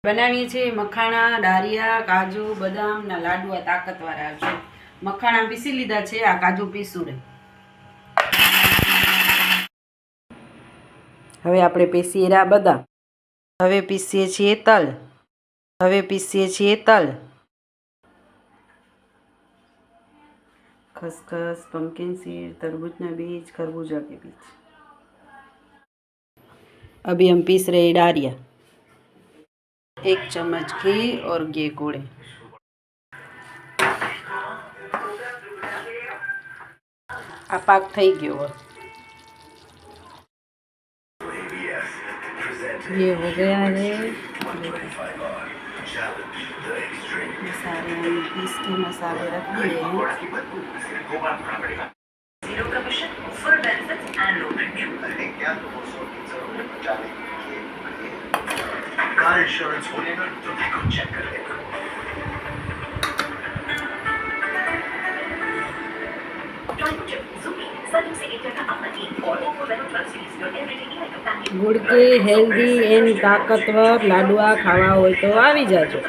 બનાવીએ છીએ મખાણા, ડારિયા, કાજુ, બદામના લાડવા તાકાતવાળા છે. મખાણા પીસી લીધા છે, આ કાજુ પીસું રે. હવે આપણે પીસીએ રા બદામ. હવે પીસીએ છીએ તલ. खसखस, पम्पकिन सीड, तरबूज बीज, खरबूजा के बीज. अभी हम पीस रहे डारिया. 1 चम्मच घी और ये गुड़. आ पाक થઈ ગયો. ये हो गया है. मसाले पीस के मसाले रख दिए हैं. कार इंश्योरेंस होने का तो देखो चेक कर लेना. गुड़ के हेल्दी एंड ताकतवर लाडवा खावा हो तो આવી જાજો.